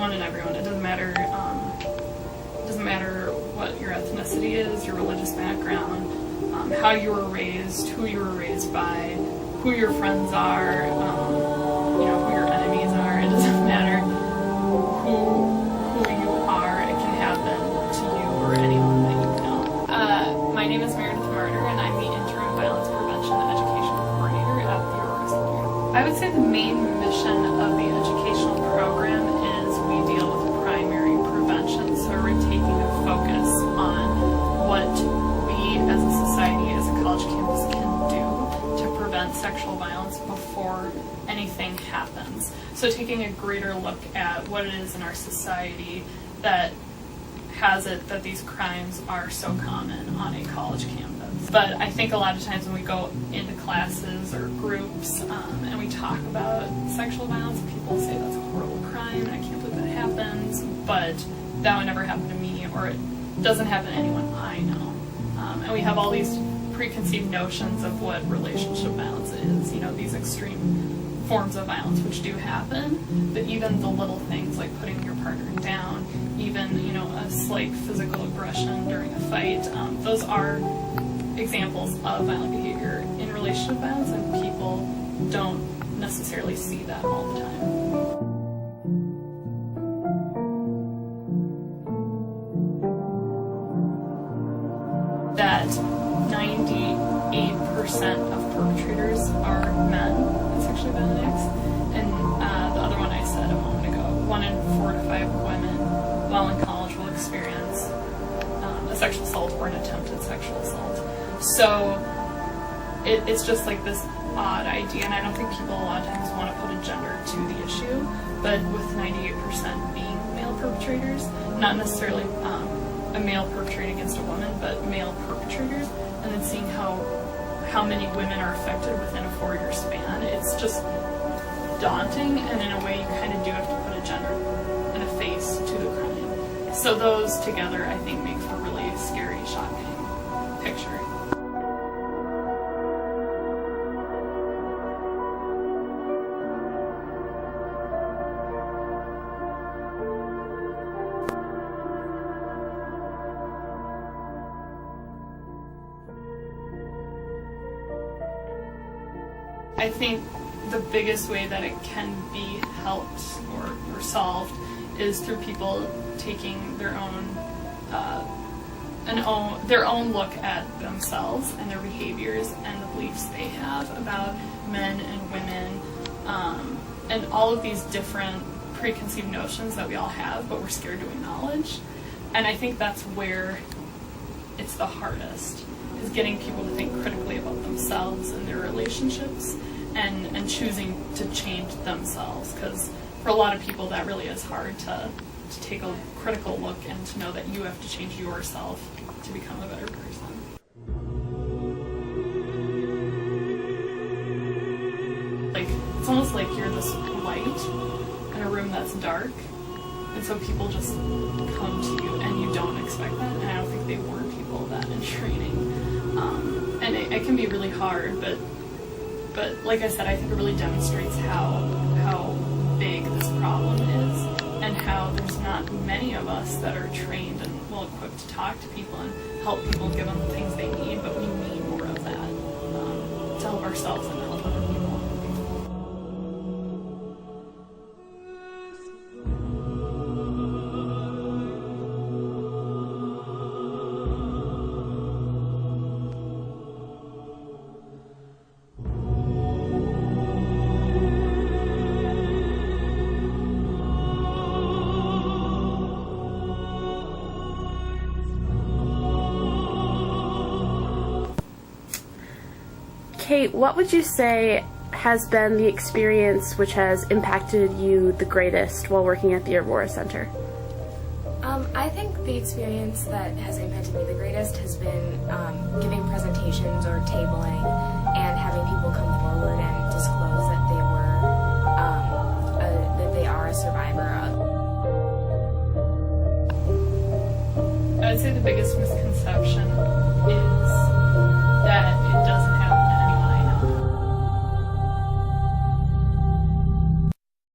anyone and everyone. It doesn't matter. It doesn't matter what your ethnicity is, your religious background, how you were raised, who you were raised by, who your friends are, who your enemies are. It doesn't matter who you are. It can happen to you or anyone that you know. My name is Meredith Martyr, and I'm the Interim Violence Prevention Educational Coordinator at the Aurora Center. I would say the main mission of the educational program is we deal with primary prevention, so we're taking a focus on what we as a society, as a college campus can do to prevent sexual violence before anything happens. So taking a greater look at what it is in our society that has it that these crimes are so common on a college campus. But I think a lot of times when we go into classes or groups and we talk about sexual violence, people say that's a horrible crime and I can't believe that happens, but that would never happen to me, or it doesn't happen to anyone I know. And we have all these preconceived notions of what relationship violence is, these extreme forms of violence which do happen, but even the little things like putting your partner down, even a slight physical aggression during a fight, those are examples of violent behavior in relationship violence, and people don't necessarily see that all the time. That 98% of perpetrators are men in sexually violent acts, and the other one I said a moment ago, 1 in 4 to 5 women while in college will experience a sexual assault or an attempted sexual assault. So it's just like this odd idea, and I don't think people a lot of times want to put a gender to the issue, but with 98% being male perpetrators, not necessarily a male perpetrating against a woman, but male perpetrators, and then seeing how many women are affected within a 4-year span, it's just daunting, and in a way you kind of do have to put a gender and a face to the crime. So those together, I think, make for a really scary, shocking picture. I think the biggest way that it can be helped or solved is through people taking their own look at themselves and their behaviors and the beliefs they have about men and women, and all of these different preconceived notions that we all have, but we're scared to acknowledge. And I think that's where it's the hardest, is getting people to think critically about themselves and their relationships, and choosing to change themselves, because for a lot of people that really is hard to take a critical look and to know that you have to change yourself to become a better person. Like, it's almost like you're this light in a room that's dark, and so people just come to you and you don't expect that, and I don't think they warn people of that in training. And it can be really hard, but like I said, I think it really demonstrates how big this problem is, and how there's not many of us that are trained and well equipped to talk to people and help people and give them the things they need, but we need more of that to help ourselves and to help other people. Kate, what would you say has been the experience which has impacted you the greatest while working at the Aurora Center? I think the experience that has impacted me the greatest has been giving presentations or tabling and having people come forward and disclose that